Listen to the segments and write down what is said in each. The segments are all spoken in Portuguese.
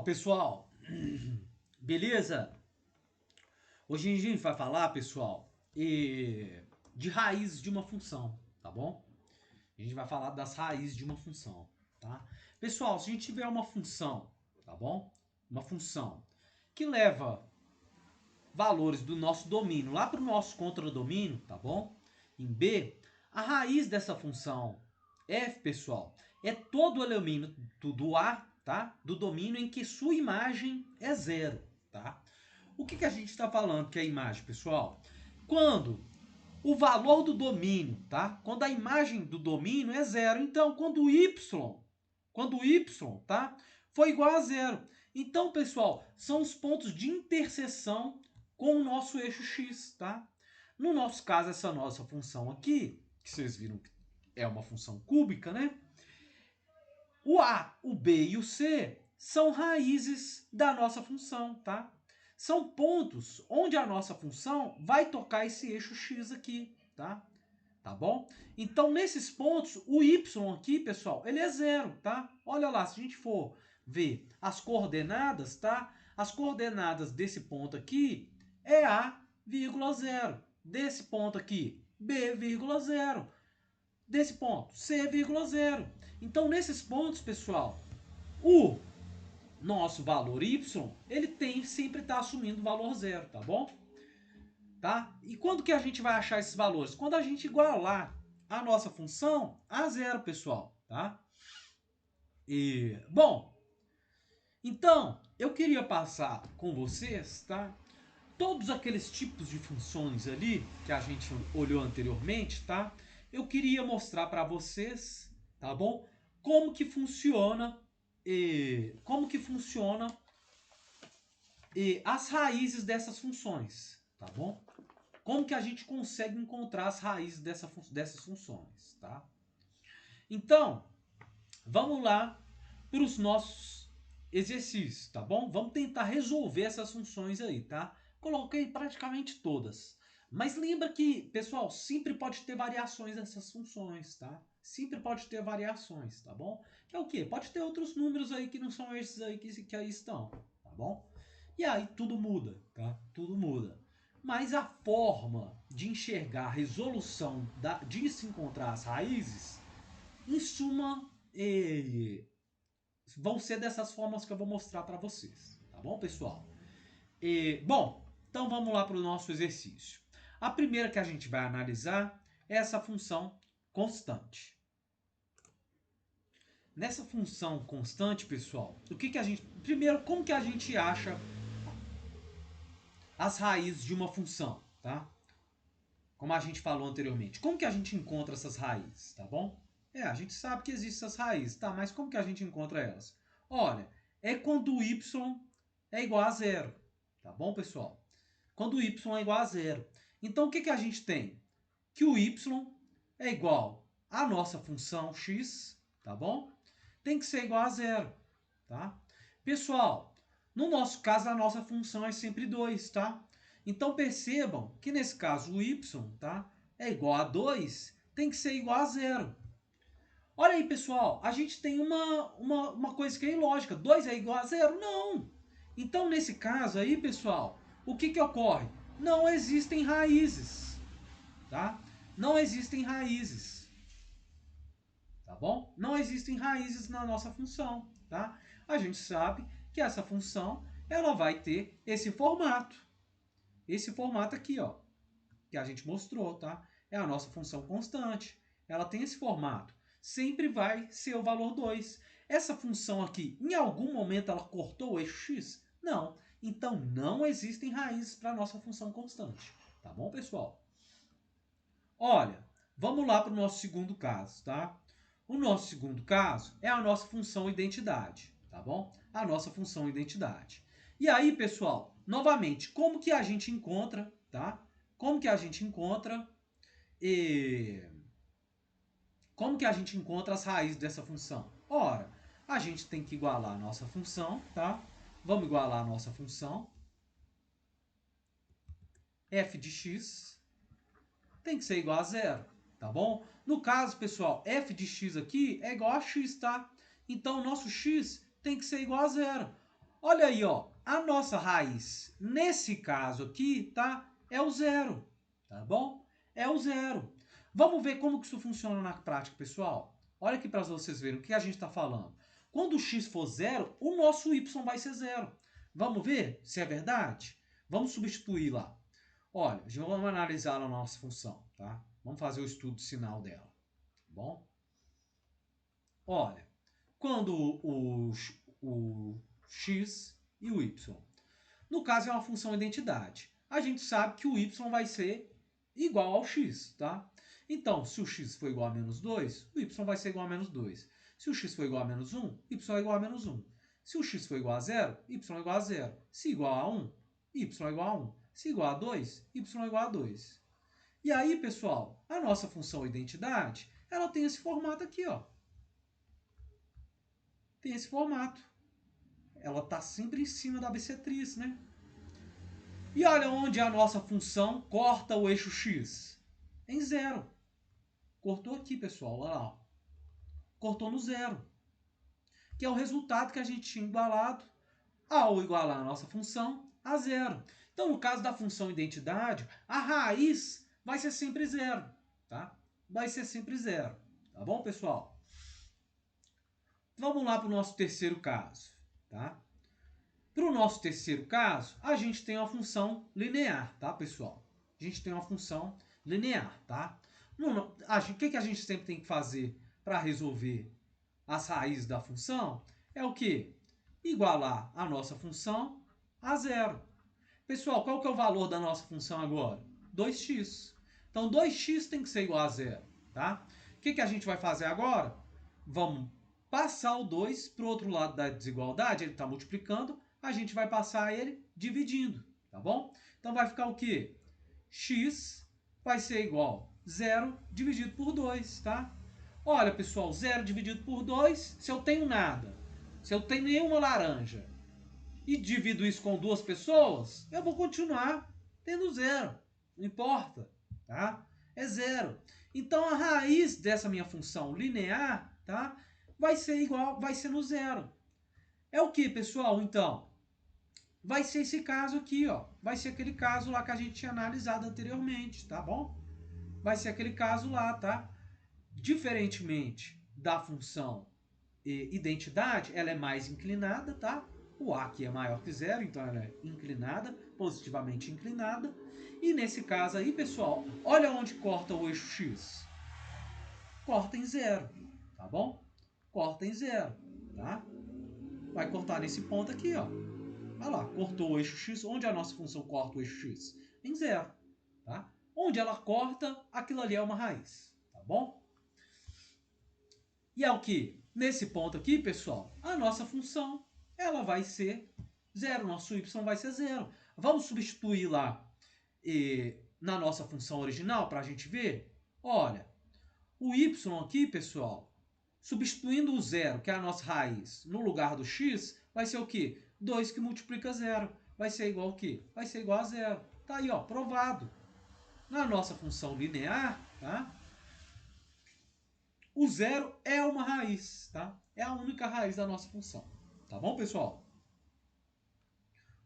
Pessoal, beleza? Hoje a gente vai falar, pessoal, de raízes de uma função, tá bom? A gente vai falar das raízes de uma função, tá? Pessoal, se a gente tiver uma função, tá bom? Uma função que leva valores do nosso domínio lá para o nosso contradomínio, tá bom? Em B, a raiz dessa função f, pessoal, é todo o elemento do A, tá? Do domínio em que sua imagem é zero, tá? O que a gente está falando que é a imagem, pessoal? Quando o valor do domínio, tá? Quando a imagem do domínio é zero. Então, quando o y, tá? For igual a zero. Então, pessoal, são os pontos de interseção com o nosso eixo x, tá? No nosso caso, essa nossa função aqui, que vocês viram que é uma função cúbica, né? O A, o B e o C são raízes da nossa função, tá? São pontos onde a nossa função vai tocar esse eixo x aqui, tá? Tá bom? Então, nesses pontos, o y aqui, pessoal, ele é zero, tá? Olha lá, se a gente for ver as coordenadas, tá? As coordenadas desse ponto aqui é A, zero. Desse ponto aqui, B, zero. Desse ponto, C, zero. Então, nesses pontos, pessoal, o nosso valor y, ele sempre está assumindo o valor zero, tá bom? Tá? E quando que a gente vai achar esses valores? Quando a gente igualar a nossa função a zero, pessoal, tá? Bom, então, eu queria passar com vocês, tá? Todos aqueles tipos de funções ali que a gente olhou anteriormente, tá? Eu queria mostrar para vocês, tá bom? Como que funciona as raízes dessas funções, tá bom? Como que a gente consegue encontrar as raízes dessas funções, tá? Então, vamos lá para os nossos exercícios, tá bom? Vamos tentar resolver essas funções aí, tá? Coloquei praticamente todas. Mas lembra que, pessoal, sempre pode ter variações dessas funções, tá? Sempre pode ter variações, tá bom? Que é o quê? Pode ter outros números aí que não são esses aí que aí estão, tá bom? E aí tudo muda, tá? Tudo muda. Mas a forma de enxergar a resolução de se encontrar as raízes, em suma, vão ser dessas formas que eu vou mostrar para vocês. Tá bom, pessoal? Bom, então vamos lá para o nosso exercício. A primeira que a gente vai analisar é essa função constante. Nessa função constante, pessoal, o que a gente... Primeiro, como que a gente acha as raízes de uma função, tá? Como a gente falou anteriormente. Como que a gente encontra essas raízes, tá bom? A gente sabe que existem essas raízes, tá? Mas como que a gente encontra elas? Olha, é quando o y é igual a zero, tá bom, pessoal? Quando o y é igual a zero. Então, o que a gente tem? Que o y é igual à nossa função x, tá bom? Tem que ser igual a zero, tá? Pessoal, no nosso caso, a nossa função é sempre 2, tá? Então, percebam que nesse caso o y, tá? É igual a 2, tem que ser igual a zero. Olha aí, pessoal, a gente tem uma coisa que é ilógica. 2 é igual a zero? Não. Então, nesse caso aí, pessoal, o que ocorre? Não existem raízes, tá? Não existem raízes, tá bom? Não existem raízes na nossa função, tá? A gente sabe que essa função, ela vai ter esse formato. Esse formato aqui, ó, que a gente mostrou, tá? É a nossa função constante. Ela tem esse formato. Sempre vai ser o valor 2. Essa função aqui, em algum momento ela cortou o eixo x? Não. Então, não existem raízes para a nossa função constante. Tá bom, pessoal? Olha, vamos lá para o nosso segundo caso, tá? O nosso segundo caso é a nossa função identidade, tá bom? A nossa função identidade. E aí, pessoal, novamente, como que a gente encontra, tá? Como que a gente encontra como que a gente encontra as raízes dessa função? Ora, a gente tem que igualar a nossa função, tá? Vamos igualar a nossa função. F de x tem que ser igual a zero, tá bom? No caso, pessoal, f de x aqui é igual a x, tá? Então, o nosso x tem que ser igual a zero. Olha aí, ó, a nossa raiz, nesse caso aqui, tá? É o zero, tá bom? É o zero. Vamos ver como que isso funciona na prática, pessoal? Olha aqui para vocês verem o que a gente está falando. Quando o x for zero, o nosso y vai ser zero. Vamos ver se é verdade? Vamos substituir lá. Olha, vamos analisar a nossa função, tá? Vamos fazer o estudo sinal dela, tá bom? Olha, quando o x e o y. No caso, é uma função identidade. A gente sabe que o y vai ser igual ao x, tá? Então, se o x for igual a menos 2, o y vai ser igual a menos 2. Se o x for igual a menos 1, y é igual a menos 1. Se o x for igual a 0, y é igual a 0. Se igual a 1, y é igual a 1. Se igual a 2, y é igual a 2. E aí, pessoal, a nossa função identidade, ela tem esse formato aqui, ó. Tem esse formato. Ela está sempre em cima da bissetriz, né? E olha onde a nossa função corta o eixo x. Em zero. Cortou aqui, pessoal. Olha lá. Cortou no zero. Que é o resultado que a gente tinha igualado ao igualar a nossa função a zero. Então, no caso da função identidade, a raiz vai ser sempre zero. Tá? Vai ser sempre zero. Tá bom, pessoal? Vamos lá para o nosso terceiro caso. Tá? Para o nosso terceiro caso, a gente tem uma função linear, tá, pessoal? A gente tem uma função linear, tá? O que a gente sempre tem que fazer para resolver as raízes da função é o quê? Igualar a nossa função a zero. Pessoal, qual que é o valor da nossa função agora? 2x. Então, 2x tem que ser igual a zero, tá? O que a gente vai fazer agora? Vamos passar o 2 para o outro lado da desigualdade, ele está multiplicando, a gente vai passar ele dividindo, tá bom? Então vai ficar o quê? X vai ser igual a 0 dividido por 2, tá? Olha, pessoal, 0 dividido por 2, se eu tenho nada, se eu tenho nenhuma laranja, e divido isso com duas pessoas, eu vou continuar tendo zero. Não importa, tá? É zero. Então a raiz dessa minha função linear, tá? Vai ser igual, vai ser no zero. É o que, pessoal? Então, vai ser esse caso aqui, ó. Vai ser aquele caso lá que a gente tinha analisado anteriormente, tá bom? Vai ser aquele caso lá, tá? Diferentemente da função identidade, ela é mais inclinada, tá? O A aqui é maior que zero, então ela é inclinada, positivamente inclinada. E nesse caso aí, pessoal, olha onde corta o eixo X. Corta em zero, tá bom? Corta em zero, tá? Vai cortar nesse ponto aqui, ó. Olha lá, cortou o eixo X. Onde a nossa função corta o eixo X? Em zero, tá? Onde ela corta, aquilo ali é uma raiz, tá bom? E é o que? Nesse ponto aqui, pessoal, a nossa função, ela vai ser zero. Nosso y vai ser zero. Vamos substituir lá na nossa função original para a gente ver? Olha, o y aqui, pessoal, substituindo o zero, que é a nossa raiz, no lugar do x, vai ser o quê? 2 que multiplica zero. Vai ser igual ao quê? Vai ser igual a zero. Tá aí, ó, provado. Na nossa função linear, tá? O zero é uma raiz, tá? É a única raiz da nossa função. Tá bom, pessoal?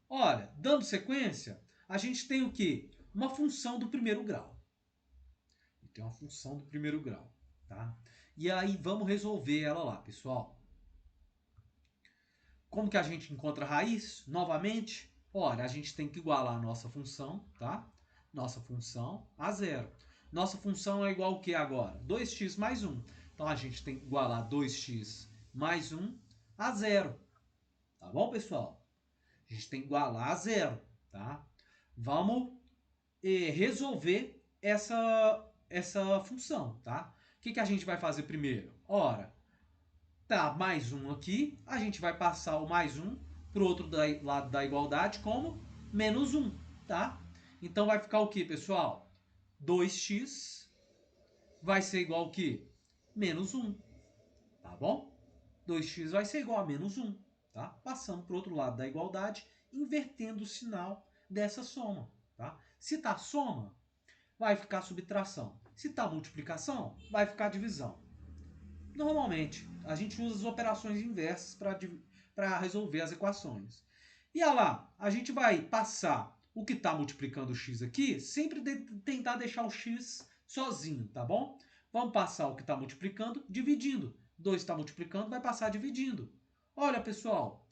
Olha, dando sequência, a gente tem o quê? Uma função do primeiro grau. Tem uma função do primeiro grau, tá? E aí vamos resolver ela lá, pessoal. Como que a gente encontra a raiz? Novamente, olha, a gente tem que igualar a nossa função, tá? Nossa função a zero. Nossa função é igual ao que agora? 2x mais 1. Então, a gente tem que igualar 2x mais 1 a zero. Tá bom, pessoal? A gente tem que igualar a zero, tá? Vamos resolver essa função, tá? O que a gente vai fazer primeiro? Ora, tá mais 1 aqui, a gente vai passar o mais 1 para o outro lado da igualdade como menos 1, tá? Então, vai ficar o que, pessoal? 2x vai ser igual ao que? Menos 1, tá bom? 2x vai ser igual a menos 1, tá? Passando para o outro lado da igualdade, invertendo o sinal dessa soma, tá? Se está soma, vai ficar subtração. Se está multiplicação, vai ficar divisão. Normalmente, a gente usa as operações inversas para resolver as equações. E olha lá, a gente vai passar o que está multiplicando o x aqui, sempre tentar deixar o x sozinho, tá bom? Vamos passar o que está multiplicando dividindo. 2 está multiplicando, vai passar dividindo. Olha, pessoal,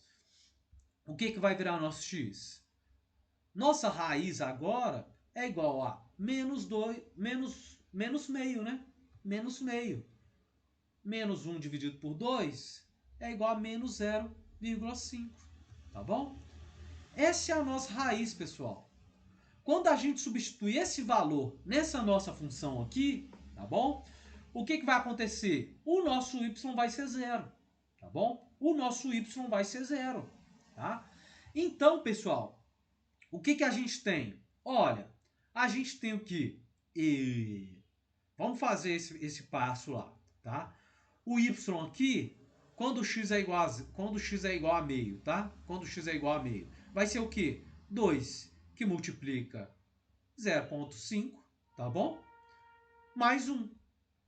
o que vai virar nosso x? Nossa raiz agora é igual a menos 2, menos meio, né? Menos meio. Menos 1 dividido por 2 é igual a menos 0,5. Tá bom? Essa é a nossa raiz, pessoal. Quando a gente substituir esse valor nessa nossa função aqui, tá bom? O que vai acontecer? O nosso y vai ser zero, tá bom? O nosso y vai ser zero, tá? Então, pessoal, o que a gente tem? Olha, a gente tem o quê? Vamos fazer esse passo lá, tá? O y aqui, quando x é igual a meio, tá? Quando x é igual a meio, vai ser o quê? 2 que multiplica 0,5, tá bom? Mais 1,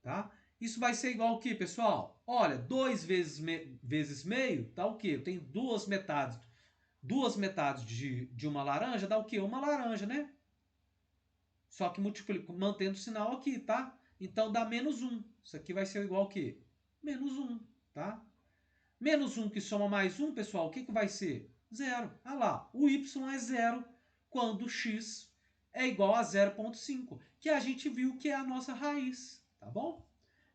tá? Isso vai ser igual ao quê, pessoal? Olha, 2 vezes meio dá o quê? Eu tenho duas metades. Duas metades de uma laranja dá o quê? Uma laranja, né? Só que mantendo o sinal aqui, tá? Então dá menos 1. Isso aqui vai ser igual ao quê? Menos 1, tá? Menos 1 que soma mais 1, pessoal, o que vai ser? Zero. Ah lá, o y é zero quando x é igual a 0,5, que a gente viu que é a nossa raiz, tá bom?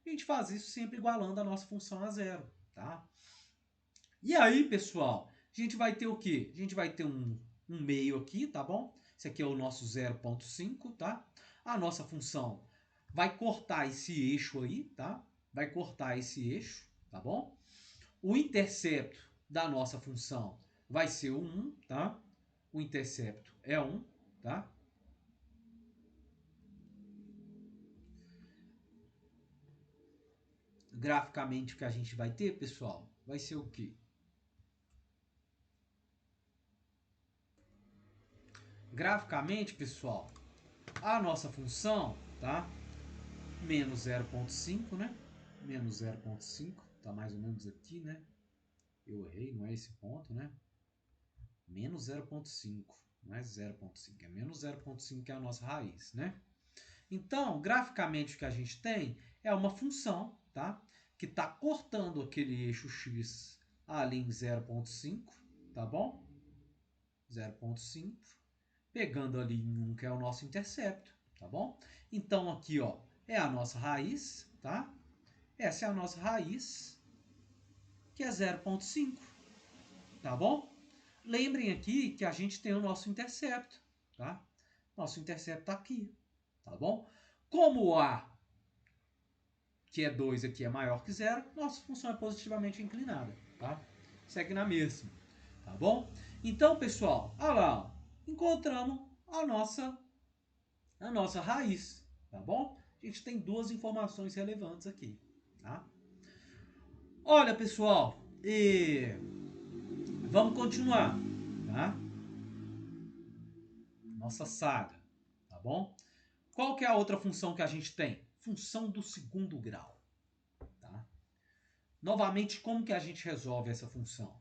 A gente faz isso sempre igualando a nossa função a zero, tá? E aí, pessoal, a gente vai ter o quê? A gente vai ter um meio aqui, tá bom? Esse aqui é o nosso 0,5, tá? A nossa função vai cortar esse eixo aí, tá? Vai cortar esse eixo, tá bom? O intercepto da nossa função vai ser o 1, tá? O intercepto é 1, tá? Graficamente, o que a gente vai ter, pessoal, vai ser o quê? Graficamente, pessoal, a nossa função, tá? Menos 0,5, né? Menos 0,5, tá mais ou menos aqui, né? Eu errei, não é esse ponto, né? Menos 0,5, não é 0,5, é menos 0,5 que é a nossa raiz, né? Então, graficamente, o que a gente tem é uma função, tá? Que está cortando aquele eixo x ali em 0,5, tá bom? 0,5, pegando ali em 1, que é o nosso intercepto, tá bom? Então, aqui, ó, é a nossa raiz, tá? Essa é a nossa raiz, que é 0,5, tá bom? Lembrem aqui que a gente tem o nosso intercepto, tá? Nosso intercepto tá aqui, tá bom? Como o A, que é 2 aqui, é maior que zero, nossa função é positivamente inclinada, tá? Segue na mesma, tá bom? Então, pessoal, olha lá, ó, encontramos a nossa raiz, tá bom? A gente tem duas informações relevantes aqui, tá? Olha, pessoal, vamos continuar, tá? Nossa saga, tá bom? Qual que é a outra função que a gente tem? Função do segundo grau, tá? Novamente, como que a gente resolve essa função?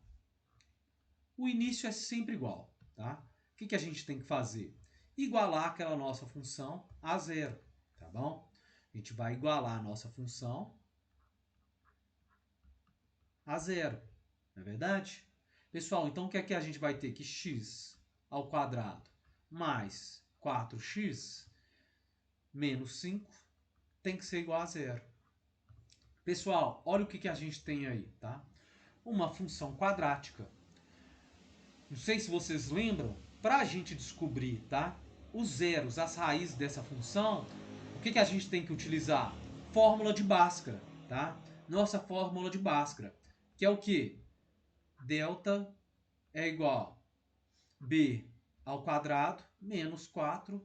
O início é sempre igual, tá? O que a gente tem que fazer? Igualar aquela nossa função a zero, tá bom? A gente vai igualar a nossa função a zero, não é verdade? Pessoal, então o que é que a gente vai ter? Que x ao quadrado mais 4x menos 5 tem que ser igual a zero. Pessoal, olha o que a gente tem aí, tá? Uma função quadrática. Não sei se vocês lembram, para a gente descobrir, tá? Os zeros, as raízes dessa função, o que a gente tem que utilizar? Fórmula de Bhaskara, tá? Nossa fórmula de Bhaskara, que é o quê? Delta é igual a b ao quadrado menos 4ac,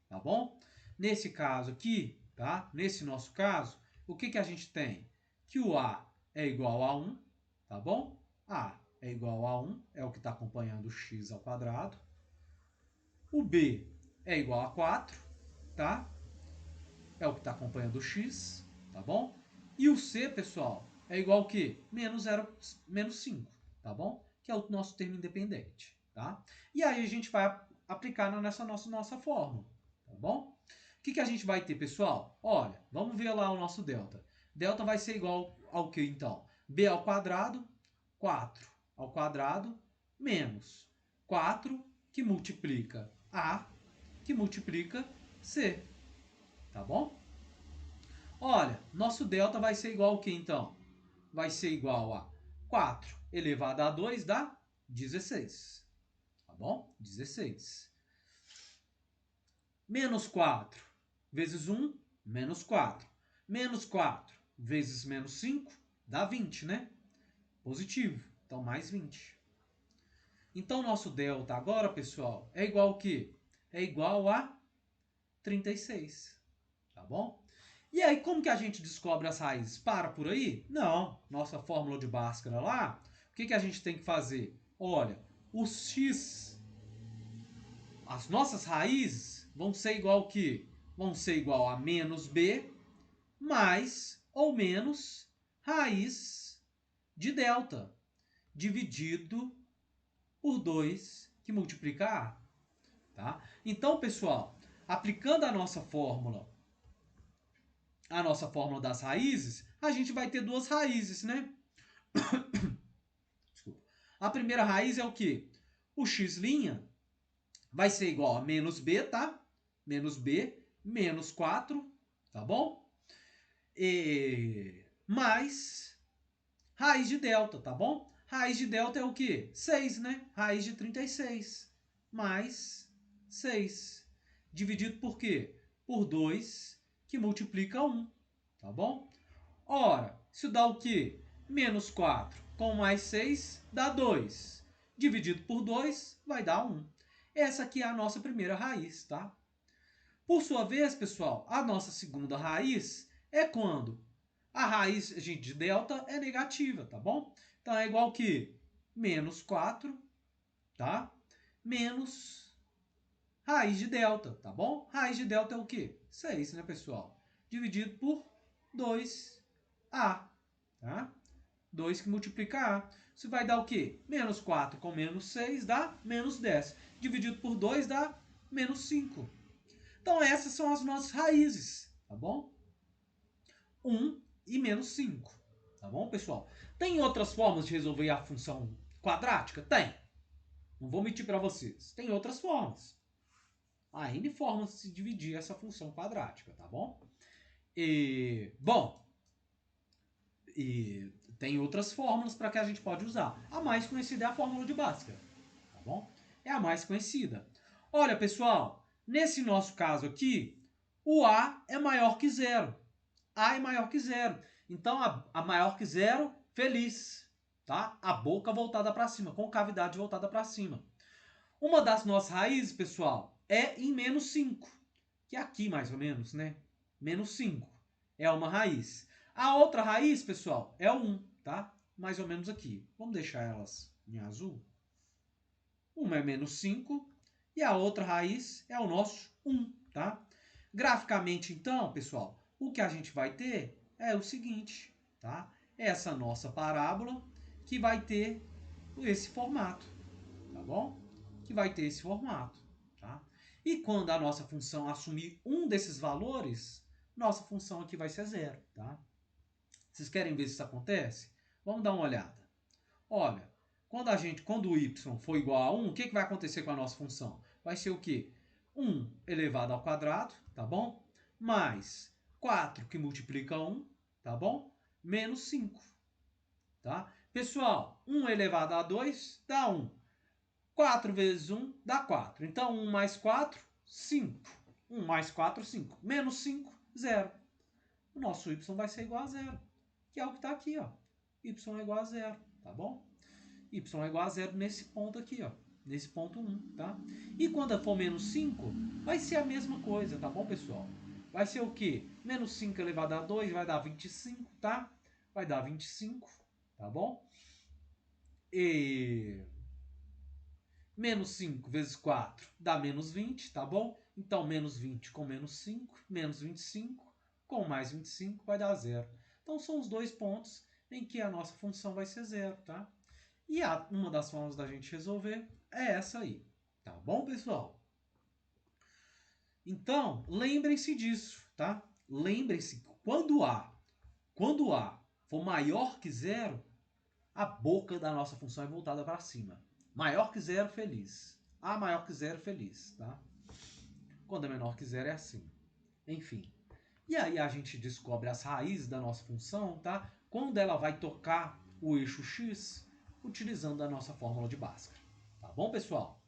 tá bom? Nesse caso aqui, tá? Nesse nosso caso, o que a gente tem? Que o a é igual a 1, tá bom? A é igual a 1, é o que está acompanhando o x ao quadrado. O b é igual a 4, tá? É o que está acompanhando o x, tá bom? E o c, pessoal, é igual ao quê? Menos 0, menos 5, tá bom? Que é o nosso termo independente, tá? E aí a gente vai aplicar nessa nossa fórmula, tá bom? O que a gente vai ter, pessoal? Olha, vamos ver lá o nosso delta. Delta vai ser igual ao que, então? B ao quadrado, 4 ao quadrado, menos 4 que multiplica A, que multiplica C, tá bom? Olha, nosso delta vai ser igual ao que, então? Vai ser igual a 4 elevado a 2 dá 16, tá bom? 16. Menos 4 vezes 1, menos 4. Menos 4 vezes menos 5 dá 20, né? Positivo. Então, mais 20. Então, nosso delta agora, pessoal, é igual ao quê? É igual a 36. Tá bom? E aí, como que a gente descobre as raízes? Para por aí? Não. Nossa fórmula de Bhaskara lá, o que a gente tem que fazer? Olha, os x, as nossas raízes vão ser igual ao quê? Vão ser igual a menos b mais ou menos raiz de delta dividido por 2 que multiplica a. Tá? Então, pessoal, aplicando a nossa fórmula das raízes, a gente vai ter duas raízes, né? Desculpa. A primeira raiz é o quê? O x' vai ser igual a menos b, tá? Menos b, menos 4, tá bom? Mais raiz de delta, tá bom? Raiz de delta é o quê? 6, né? Raiz de 36. Mais 6. Dividido por quê? Por 2, que multiplica 1, tá bom? Ora, isso dá o quê? Menos 4 com mais 6 dá 2. Dividido por 2 vai dar 1. Essa aqui é a nossa primeira raiz, tá? Por sua vez, pessoal, a nossa segunda raiz é quando a raiz de delta é negativa, tá bom? Então é igual que menos 4, tá? Menos raiz de delta, tá bom? Raiz de delta é o quê? 6, né, pessoal? Dividido por 2a, tá? 2 que multiplica a. Isso vai dar o quê? Menos 4 com menos 6 dá menos 10. Dividido por 2 dá menos 5. Então essas são as nossas raízes, tá bom? 1 e menos 5, tá bom, pessoal? Tem outras formas de resolver a função quadrática? Tem. Não vou mentir para vocês. Tem outras formas. Há N formas de se dividir essa função quadrática, tá bom? E tem outras fórmulas para que a gente pode usar. A mais conhecida é a fórmula de Bhaskara, tá bom? É a mais conhecida. Olha, pessoal, nesse nosso caso aqui, o A é maior que zero. A é maior que zero. Então, a maior que zero, feliz, tá? A boca voltada para cima, com cavidade voltada para cima. Uma das nossas raízes, pessoal, é em menos 5, que é aqui mais ou menos, né? Menos 5 é uma raiz. A outra raiz, pessoal, é o 1, tá? Mais ou menos aqui. Vamos deixar elas em azul. Uma é menos 5 e a outra raiz é o nosso 1, tá? Graficamente, então, pessoal, o que a gente vai ter é o seguinte, tá? Essa nossa parábola que vai ter esse formato, tá bom? Que vai ter esse formato, tá? E quando a nossa função assumir um desses valores, nossa função aqui vai ser zero, tá? Vocês querem ver se isso acontece? Vamos dar uma olhada. Olha, quando o y for igual a 1, o que vai acontecer com a nossa função? Vai ser o quê? 1 elevado ao quadrado, tá bom? Mais 4 que multiplica 1, tá bom? Menos 5, tá? Pessoal, 1 elevado a 2 dá 1. 4 vezes 1 dá 4. Então, 1 mais 4, 5. 1 mais 4, 5. Menos 5, 0. O nosso y vai ser igual a 0, que é o que está aqui, ó. Y é igual a 0, tá bom? Y é igual a 0 nesse ponto aqui, ó. Nesse ponto 1, tá? E quando for menos 5, vai ser a mesma coisa, tá bom, pessoal? Vai ser o quê? Menos 5 elevado a 2 vai dar 25, tá? Vai dar 25, tá bom? E menos 5 vezes 4 dá menos 20, tá bom? Então, menos 20 com menos 5, menos 25 com mais 25 vai dar 0. Então, são os dois pontos em que a nossa função vai ser zero, tá? E uma das formas da gente resolver é essa aí, tá bom, pessoal? Então, lembrem-se disso, tá? Lembrem-se que quando A for maior que zero, a boca da nossa função é voltada para cima. Maior que zero, feliz. A maior que zero, feliz, tá? Quando é menor que zero, é assim. Enfim. E aí a gente descobre as raízes da nossa função, tá? Quando ela vai tocar o eixo x, utilizando a nossa fórmula de Bhaskara. Tá bom, pessoal?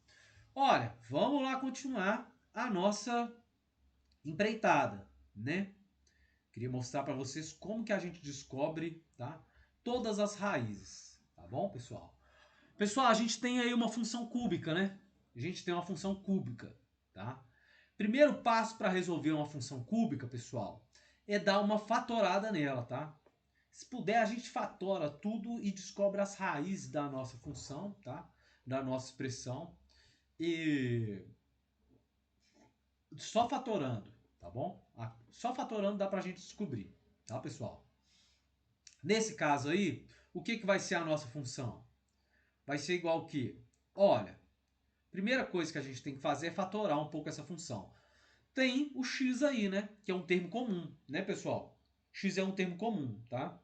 Olha, vamos lá continuar a nossa empreitada, né? Queria mostrar para vocês como que a gente descobre, tá? Todas as raízes, tá bom, pessoal? Pessoal, a gente tem aí uma função cúbica, né? A gente tem uma função cúbica, tá? Primeiro passo para resolver uma função cúbica, pessoal, é dar uma fatorada nela, tá? Se puder, a gente fatora tudo e descobre as raízes da nossa função, tá? Da nossa expressão. E só fatorando, tá bom? Só fatorando dá pra gente descobrir, tá, pessoal? Nesse caso aí, o que vai ser a nossa função? Vai ser igual que, olha, primeira coisa que a gente tem que fazer é fatorar um pouco essa função. Tem o x aí, né? Que é um termo comum, né, pessoal? X é um termo comum, tá?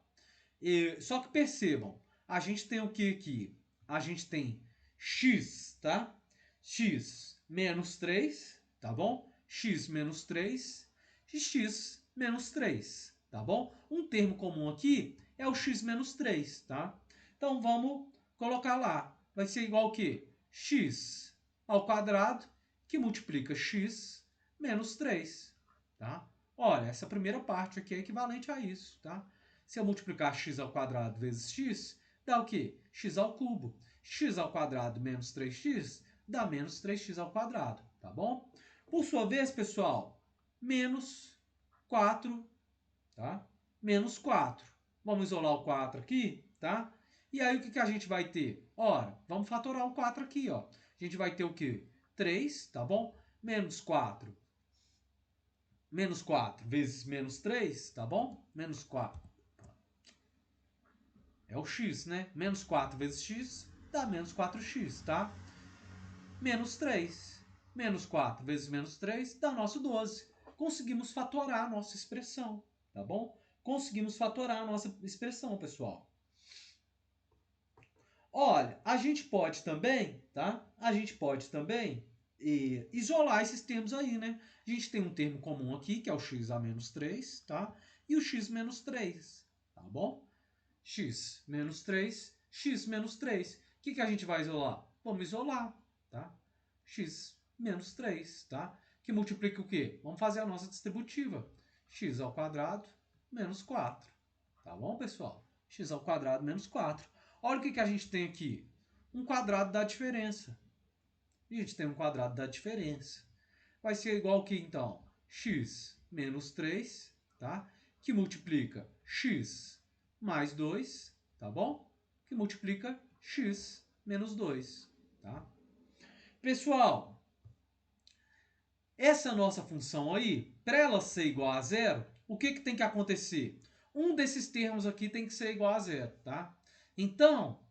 Só que percebam, a gente tem o que aqui? A gente tem x, tá? X menos 3, tá bom? X menos 3 e x menos 3, tá bom? Um termo comum aqui é o x menos 3, tá? Então vamos colocar lá. Vai ser igual ao quê? X ao quadrado, que multiplica x menos 3, tá? Olha, essa primeira parte aqui é equivalente a isso, tá? Se eu multiplicar x ao quadrado vezes x, dá o quê? X ao cubo. X ao quadrado menos 3x dá menos 3x ao quadrado, tá bom? Por sua vez, pessoal, menos 4, tá? Menos 4. Vamos isolar o 4 aqui, tá? E aí o que a gente vai ter? Ora, vamos fatorar o 4 aqui, ó. A gente vai ter o quê? 3, tá bom? Menos 4. Menos 4 vezes menos 3, tá bom? Menos 4. É o x, né? Menos 4 vezes x dá menos 4x, tá? Menos 3. Menos 4 vezes menos 3 dá nosso 12. Conseguimos fatorar a nossa expressão, tá bom? Conseguimos fatorar a nossa expressão, pessoal. Olha, a gente pode também, tá? A gente pode também isolar esses termos aí, né? A gente tem um termo comum aqui, que é o x a menos 3, tá? E o x menos 3, tá bom? X menos 3, x menos 3. O que a gente vai isolar? Vamos isolar, tá? X menos 3, tá? Que multiplica o quê? Vamos fazer a nossa distributiva. X ao quadrado menos 4. Tá bom, pessoal? X ao quadrado menos 4. Olha o que a gente tem aqui. Um quadrado da diferença. A gente tem um quadrado da diferença. Vai ser igual que, então, x menos 3, tá? Que multiplica x mais 2, tá bom? Que multiplica x menos 2, tá? Pessoal, essa nossa função aí, para ela ser igual a zero, o que tem que acontecer? Um desses termos aqui tem que ser igual a zero, tá? Então,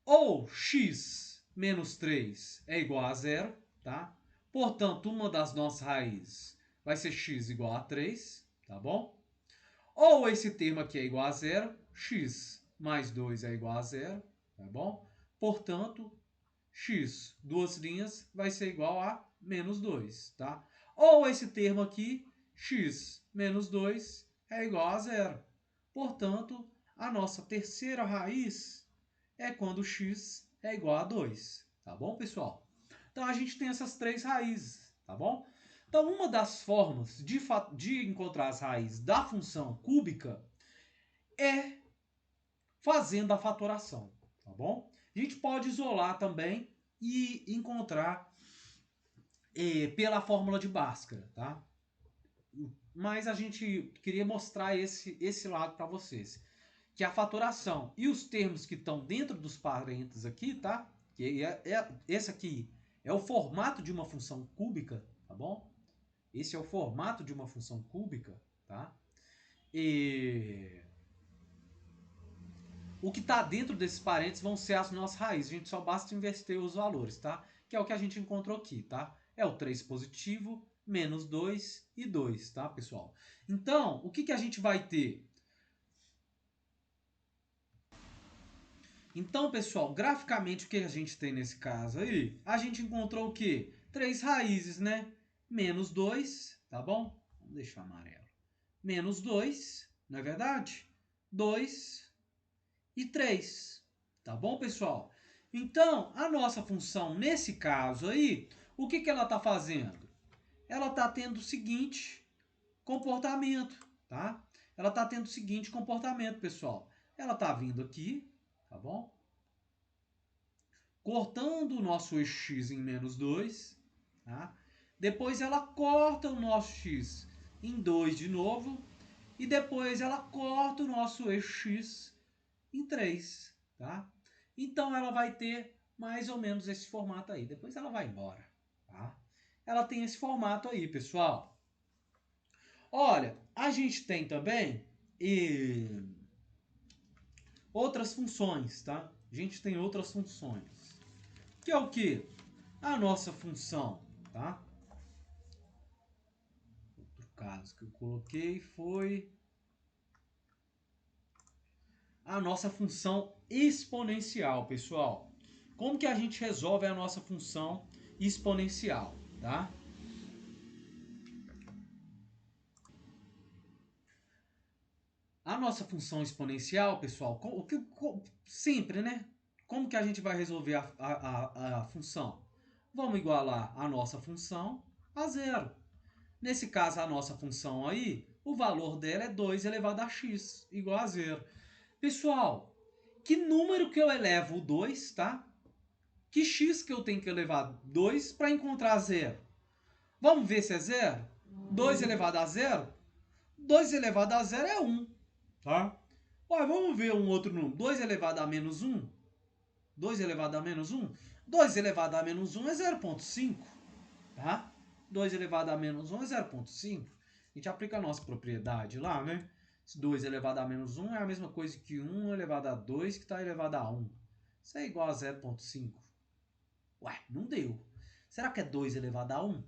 ou x menos 3 é igual a zero, tá? Portanto, uma das nossas raízes vai ser x igual a 3, tá bom? Ou esse termo aqui é igual a zero, x mais 2 é igual a zero, tá bom? Portanto, x, duas linhas, vai ser igual a menos 2, tá? Ou esse termo aqui, x menos 2 é igual a zero. Portanto, a nossa terceira raiz é quando x é igual a 2, tá bom, pessoal? Então, a gente tem essas três raízes, tá bom? Então, uma das formas de encontrar as raízes da função cúbica é fazendo a fatoração, tá bom? A gente pode isolar também e encontrar pela fórmula de Bhaskara, tá? Mas a gente queria mostrar esse lado para vocês, que é a fatoração e os termos que estão dentro dos parênteses aqui, tá? Que esse aqui é o formato de uma função cúbica, tá bom? Esse é o formato de uma função cúbica, tá? E o que está dentro desses parênteses vão ser as nossas raízes. A gente só basta inverter os valores, tá? Que é o que a gente encontrou aqui, tá? É o 3 positivo, menos 2 e 2, tá, pessoal? Então, o que a gente vai ter? Então, pessoal, graficamente o que a gente tem nesse caso aí? A gente encontrou o quê? 3 raízes, né? Menos 2, tá bom? Vamos deixar amarelo. Menos 2, não é verdade? 2 e 3, tá bom, pessoal? Então, a nossa função nesse caso aí, o que ela está fazendo? Ela está tendo o seguinte comportamento, tá? Ela está tendo o seguinte comportamento, pessoal. Ela está vindo aqui, tá bom? Cortando o nosso x em menos 2, tá? Depois ela corta o nosso x em 2 de novo, e depois ela corta o nosso eixo x em 3, tá? Então ela vai ter mais ou menos esse formato aí. Depois ela vai embora, tá? Ela tem esse formato aí, pessoal. Olha, a gente tem também outras funções, tá? A gente tem outras funções. Que é o que? A nossa função, tá? Outro caso que eu coloquei foi a nossa função exponencial, pessoal. Como que a gente resolve a nossa função exponencial, tá? A nossa função exponencial, pessoal, sempre, né? Como que a gente vai resolver a função? Vamos igualar a nossa função a zero. Nesse caso, a nossa função aí, o valor dela é 2 elevado a x, igual a zero. Pessoal, que número que eu elevo o 2, tá? Que x que eu tenho que elevar 2 para encontrar zero? Vamos ver se é zero? 2 elevado a zero? 2 elevado a zero é 1, tá? Olha, vamos ver um outro número. 2 elevado a menos 1? 2 elevado a menos 1? 2 elevado a menos 1 é 0,5, tá? 2 elevado a menos 1 é 0,5. A gente aplica a nossa propriedade lá, né? 2 elevado a menos 1 é a mesma coisa que 1 elevado a 2 que está elevado a 1. Isso é igual a 0,5. Ué, não deu. Será que é 2 elevado a 1?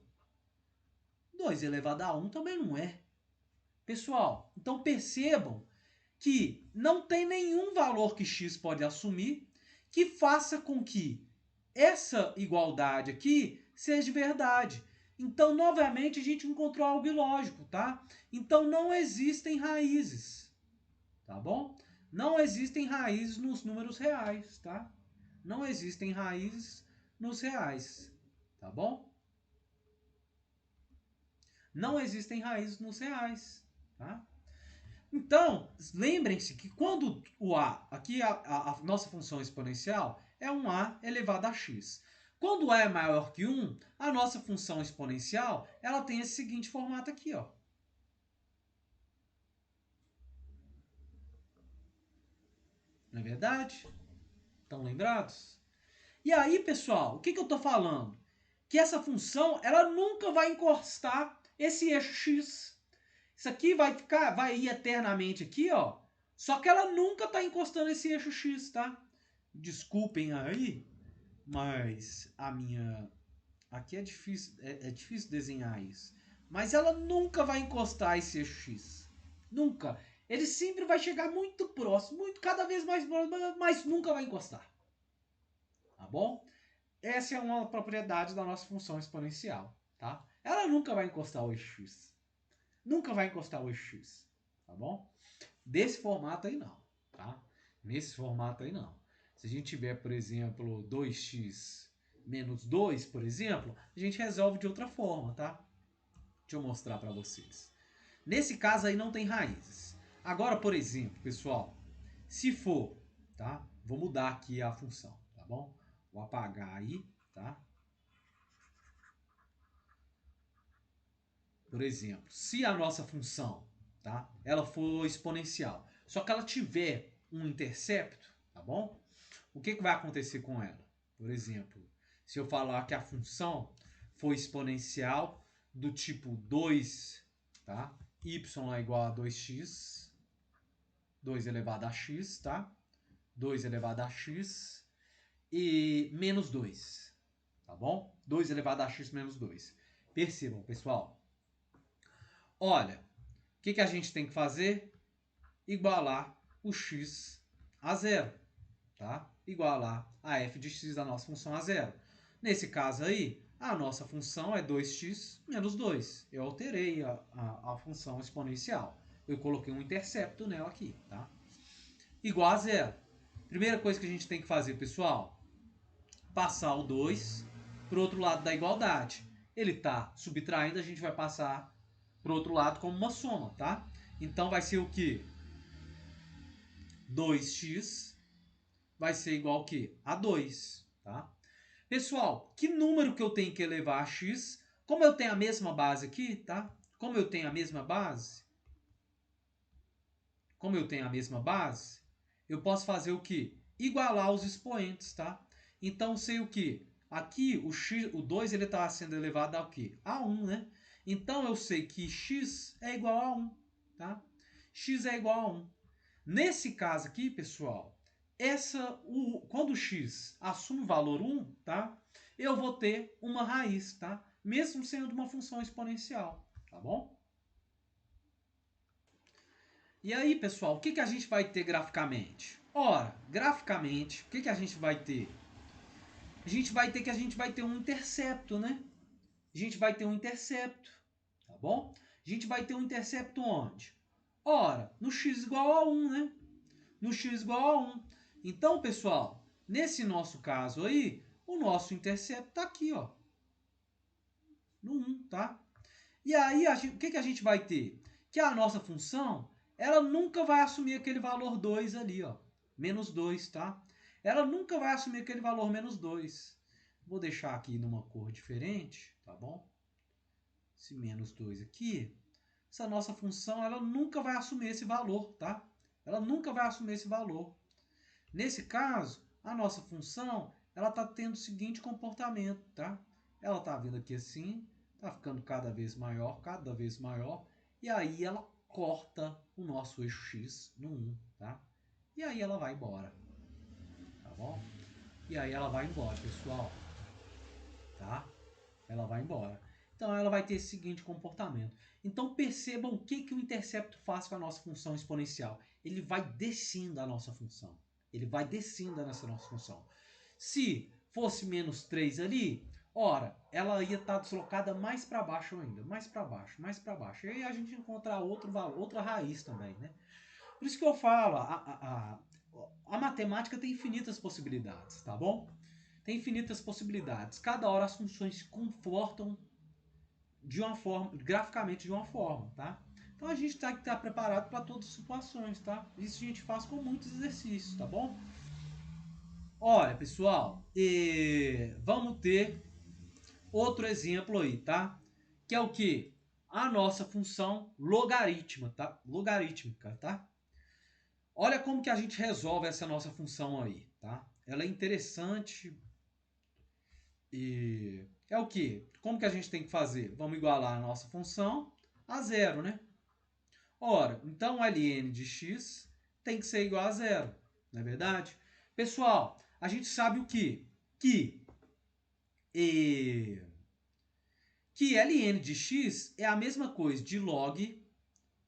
2 elevado a 1 também não é. Pessoal, então percebam que não tem nenhum valor que x pode assumir que faça com que essa igualdade aqui seja verdade. Então, novamente, a gente encontrou algo ilógico, tá? Então, não existem raízes, tá bom? Não existem raízes nos números reais, tá? Não existem raízes nos reais, tá bom? Não existem raízes nos reais, tá? Então, lembrem-se que quando o a, aqui a nossa função exponencial é um a elevado a x. Quando a é maior que 1, a nossa função exponencial ela tem esse seguinte formato aqui, ó. Não é verdade? Estão lembrados? E aí, pessoal, o que eu estou falando? Que essa função ela nunca vai encostar esse eixo x. Isso aqui vai ir eternamente aqui, ó. Só que ela nunca está encostando esse eixo x, tá? Desculpem aí, mas a minha... Aqui é difícil desenhar isso. Mas ela nunca vai encostar esse eixo x. Nunca. Ele sempre vai chegar muito próximo, muito cada vez mais próximo, mas nunca vai encostar. Tá bom? Essa é uma propriedade da nossa função exponencial, tá? Ela nunca vai encostar o eixo x. Nunca vai encostar o eixo x, tá bom? Desse formato aí não, tá? Nesse formato aí não. Se a gente tiver, por exemplo, 2x menos 2, por exemplo, a gente resolve de outra forma, tá? Deixa eu mostrar para vocês. Nesse caso aí não tem raízes. Agora, por exemplo, pessoal, se for, tá? Vou mudar aqui a função, tá bom? Vou apagar aí, tá? Por exemplo, se a nossa função, tá? Ela for exponencial, só que ela tiver um intercepto, tá bom? O que vai acontecer com ela? Por exemplo, se eu falar que a função for exponencial do tipo 2, tá? Y é igual a 2x, 2 elevado a x, tá? 2 elevado a x e menos 2. Tá bom? 2 elevado a x menos 2. Percebam, pessoal. Olha, o que a gente tem que fazer? Igualar o x a zero. Tá? Igualar a f de x da nossa função a zero. Nesse caso aí, a nossa função é 2x menos 2. Eu alterei a função exponencial. Eu coloquei um intercepto nela aqui, tá? Igual a zero. Primeira coisa que a gente tem que fazer, pessoal, passar o 2 para o outro lado da igualdade. Ele está subtraindo, a gente vai passar para o outro lado como uma soma, tá? Então vai ser o quê? 2x vai ser igual ao quê? A 2, tá? Pessoal, que número que eu tenho que elevar a x? Como eu tenho a mesma base aqui, tá? Como eu tenho a mesma base, eu posso fazer o quê? Igualar os expoentes, tá? Então, sei o quê? Aqui, o 2 está sendo elevado ao quê? A 1, né? Então, eu sei que x é igual a 1, tá? X é igual a 1. Nesse caso aqui, pessoal, quando o x assume o valor 1, tá? Eu vou ter uma raiz, tá? Mesmo sendo uma função exponencial, tá bom? E aí, pessoal, o que a gente vai ter graficamente? Ora, graficamente, o que a gente vai ter? A gente vai ter um intercepto, né? A gente vai ter um intercepto, tá bom? A gente vai ter um intercepto onde? Ora, no x igual a 1, né? No x igual a 1. Então, pessoal, nesse nosso caso aí, o nosso intercepto está aqui, ó, no 1, tá? E aí, o que a gente vai ter? Que a nossa função, ela nunca vai assumir aquele valor 2 ali, ó, menos 2, tá? Ela nunca vai assumir aquele valor menos 2. Vou deixar aqui numa cor diferente, tá bom? Esse menos 2 aqui, essa nossa função, ela nunca vai assumir esse valor, tá? Ela nunca vai assumir esse valor. Nesse caso, a nossa função, ela está tendo o seguinte comportamento, tá? Ela está vindo aqui assim, está ficando cada vez maior, e aí ela corta o nosso eixo x no 1, tá? E aí ela vai embora, tá bom? E aí ela vai embora, pessoal, tá? Ela vai embora. Então ela vai ter esse seguinte comportamento. Então percebam o que o intercepto faz com a nossa função exponencial. Ele vai descendo a nossa função. Ele vai descendo nessa nossa função. Se fosse menos 3 ali, ora, ela ia estar deslocada mais para baixo ainda. Mais para baixo, mais para baixo. E aí a gente encontra outra raiz também, né? Por isso que eu falo, a matemática tem infinitas possibilidades, tá bom? Tem infinitas possibilidades. Cada hora as funções se comportam de uma forma, graficamente de uma forma, tá? Então a gente tem que estar preparado para todas as situações, tá? Isso a gente faz com muitos exercícios, tá bom? Olha, pessoal, vamos ter outro exemplo aí, tá? Que é o que? A nossa função logarítmica, tá? Logarítmica, tá? Olha como que a gente resolve essa nossa função aí, tá? Ela é interessante e é o que? Como que a gente tem que fazer? Vamos igualar a nossa função a zero, né? Ora, então ln de x tem que ser igual a zero, não é verdade? Pessoal, a gente sabe o quê? Que ln de x é a mesma coisa de log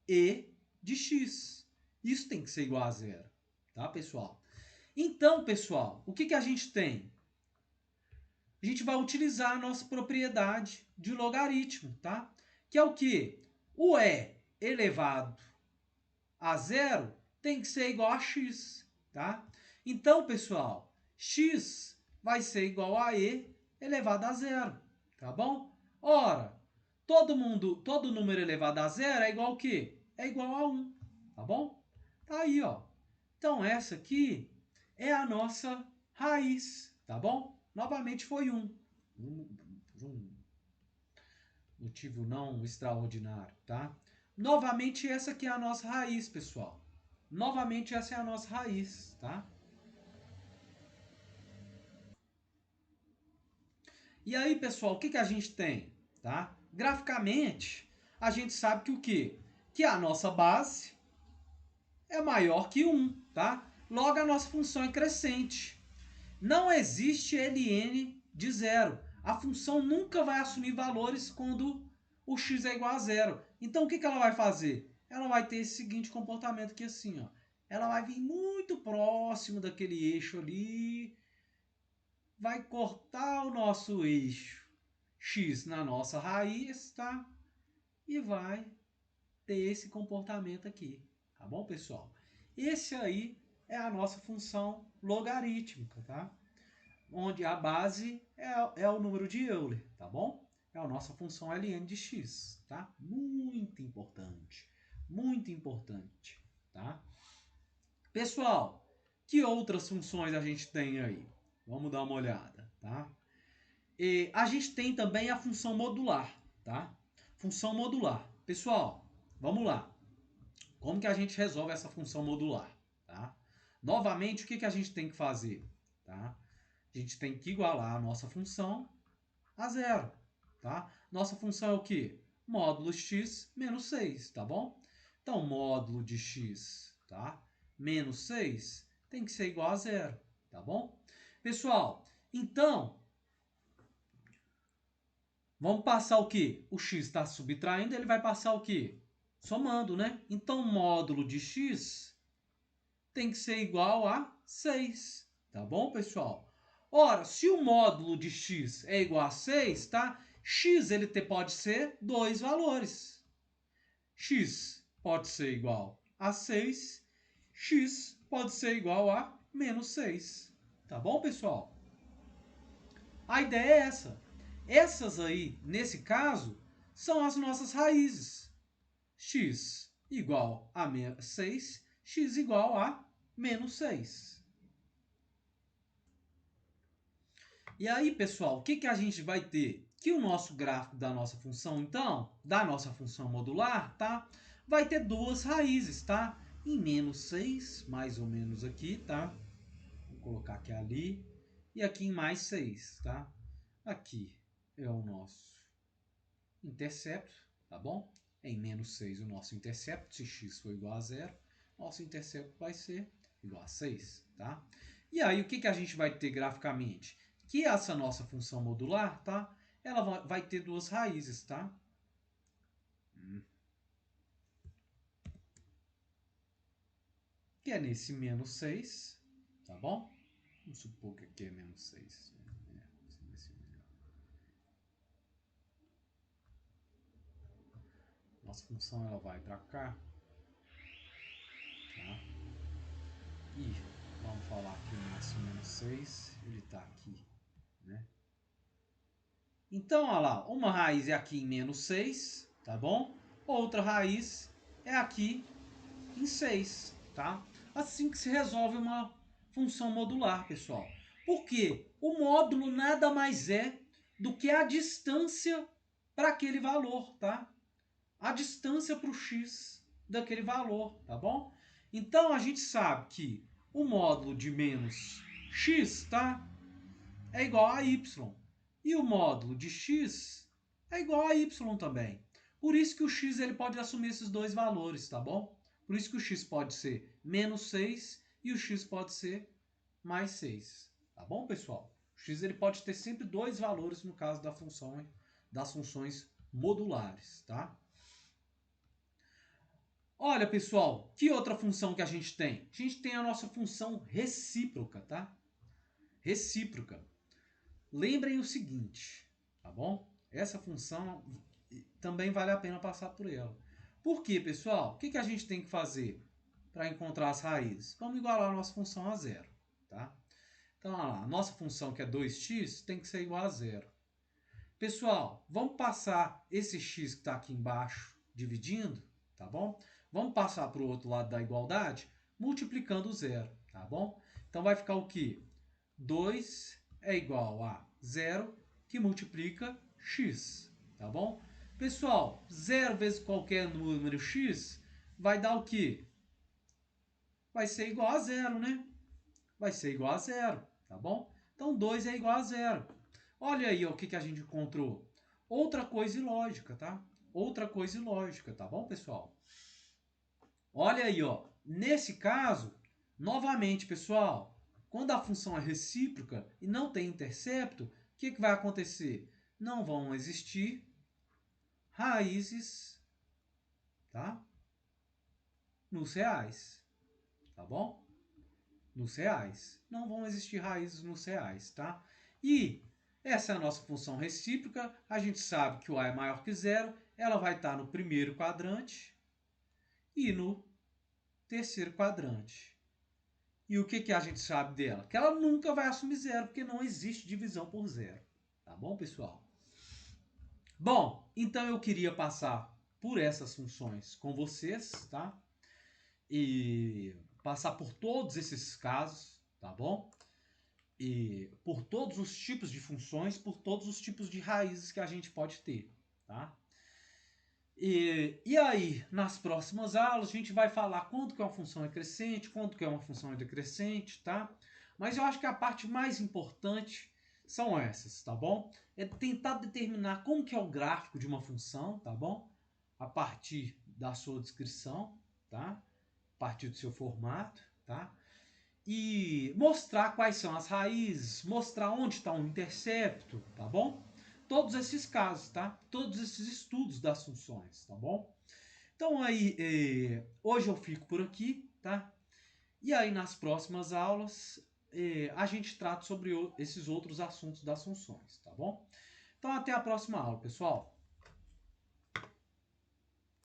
e de x. Isso tem que ser igual a zero, tá, pessoal? Então, pessoal, o que a gente tem? A gente vai utilizar a nossa propriedade de logaritmo, tá? Que é o quê? O e elevado a zero tem que ser igual a x, tá? Então, pessoal, x vai ser igual a e elevado a zero, tá bom? Ora, todo número elevado a zero é igual a quê? É igual a 1, tá bom? Tá aí, ó. Então, essa aqui é a nossa raiz, tá bom? Novamente foi 1. Um motivo não extraordinário, tá? Novamente, essa aqui é a nossa raiz, pessoal. Novamente, essa é a nossa raiz, tá? E aí, pessoal, o que a gente tem, tá? Graficamente, a gente sabe que o quê? Que a nossa base é maior que 1, tá? Logo, a nossa função é crescente. Não existe ln de zero. A função nunca vai assumir valores quando o x é igual a zero. Então, o que ela vai fazer? Ela vai ter esse seguinte comportamento aqui assim, ó. Ela vai vir muito próximo daquele eixo ali, vai cortar o nosso eixo x na nossa raiz, tá? E vai ter esse comportamento aqui, tá bom, pessoal? Esse aí é a nossa função logarítmica, tá? Onde a base é o número de Euler, tá bom? É a nossa função ln de x, tá? Muito importante, tá? Pessoal, que outras funções a gente tem aí? Vamos dar uma olhada, tá? E a gente tem também a função modular, tá? Função modular. Pessoal, vamos lá. Como que a gente resolve essa função modular, tá? Novamente, o que a gente tem que fazer, tá? A gente tem que igualar a nossa função a zero, tá? Nossa função é o quê? Módulo x menos 6, tá bom? Então, módulo de x, tá? Menos 6 tem que ser igual a zero, tá bom? Pessoal, então, vamos passar o quê? O x está subtraindo, ele vai passar o quê? Somando, né? Então, módulo de x tem que ser igual a 6, tá bom, pessoal? Ora, se o módulo de x é igual a 6, tá? X ele pode ser dois valores. X pode ser igual a 6, x pode ser igual a menos 6. Tá bom, pessoal? A ideia é essa. Essas aí, nesse caso, são as nossas raízes. X igual a 6, x igual a menos 6. E aí, pessoal, o que a gente vai ter? Que o nosso gráfico da nossa função, então, da nossa função modular, tá? Vai ter duas raízes, tá? Em menos 6, mais ou menos aqui, tá? Vou colocar aqui ali. E aqui em mais 6, tá? Aqui é o nosso intercepto, tá bom? Em menos 6 o nosso intercepto, se x for igual a zero, nosso intercepto vai ser igual a 6, tá? E aí, o que a gente vai ter graficamente? Que essa nossa função modular, tá? Ela vai ter duas raízes, tá? Que é nesse menos 6, tá bom? Vamos supor que aqui é menos 6. Nossa função ela vai para cá, tá? E vamos falar que o nosso menos 6, ele está aqui, né? Então, olha lá, uma raiz é aqui em menos 6, tá bom? Outra raiz é aqui em 6, tá? Assim que se resolve uma função modular, pessoal. Por quê? O módulo nada mais é do que a distância para aquele valor, tá? A distância para o x daquele valor, tá bom? Então, a gente sabe que o módulo de menos x, tá? É igual a y. E o módulo de x é igual a y também. Por isso que o x ele pode assumir esses dois valores, tá bom? Por isso que o x pode ser menos 6 e o x pode ser mais 6. Tá bom, pessoal? O x ele pode ter sempre dois valores no caso das funções modulares, tá? Olha, pessoal, que outra função que a gente tem? A gente tem a nossa função recíproca, tá? Recíproca. Lembrem o seguinte, tá bom? Essa função também vale a pena passar por ela. Por quê, pessoal? O que a gente tem que fazer para encontrar as raízes? Vamos igualar a nossa função a zero, tá? Então, olha lá, a nossa função que é 2x tem que ser igual a zero. Pessoal, vamos passar esse x que está aqui embaixo dividindo, tá bom? Vamos passar para o outro lado da igualdade multiplicando o zero, tá bom? Então vai ficar o quê? 2 é igual a 0 que multiplica x, tá bom? Pessoal, 0 vezes qualquer número x vai dar o quê? Vai ser igual a zero, né? Vai ser igual a zero, tá bom? Então 2 é igual a zero. Olha aí ó, o que a gente encontrou. Outra coisa ilógica, tá? Outra coisa ilógica, tá bom, pessoal? Olha aí, ó. Nesse caso, Novamente, pessoal, quando a função é recíproca e não tem intercepto, o que vai acontecer? Não vão existir raízes, tá? Nos reais, tá bom? Nos reais. Não vão existir raízes nos reais, tá? E essa é a nossa função recíproca. A gente sabe que o A é maior que zero. Ela vai estar no primeiro quadrante e no terceiro quadrante. E o que a gente sabe dela? Que ela nunca vai assumir zero, porque não existe divisão por zero. Tá bom, pessoal? Bom, então eu queria passar por essas funções com vocês, tá? E passar por todos esses casos, tá bom? E por todos os tipos de funções, por todos os tipos de raízes que a gente pode ter, tá? E aí, nas próximas aulas, a gente vai falar quanto que uma função é crescente, quanto que é uma função é decrescente, tá? Mas eu acho que a parte mais importante são essas, tá bom? É tentar determinar como que é o gráfico de uma função, tá bom? A partir da sua descrição, tá? A partir do seu formato, tá? E mostrar quais são as raízes, mostrar onde está o intercepto, tá bom? Todos esses casos, tá? Todos esses estudos das funções, tá bom? Então aí, hoje eu fico por aqui, tá? E aí nas próximas aulas a gente trata sobre esses outros assuntos das funções, tá bom? Então até a próxima aula, pessoal.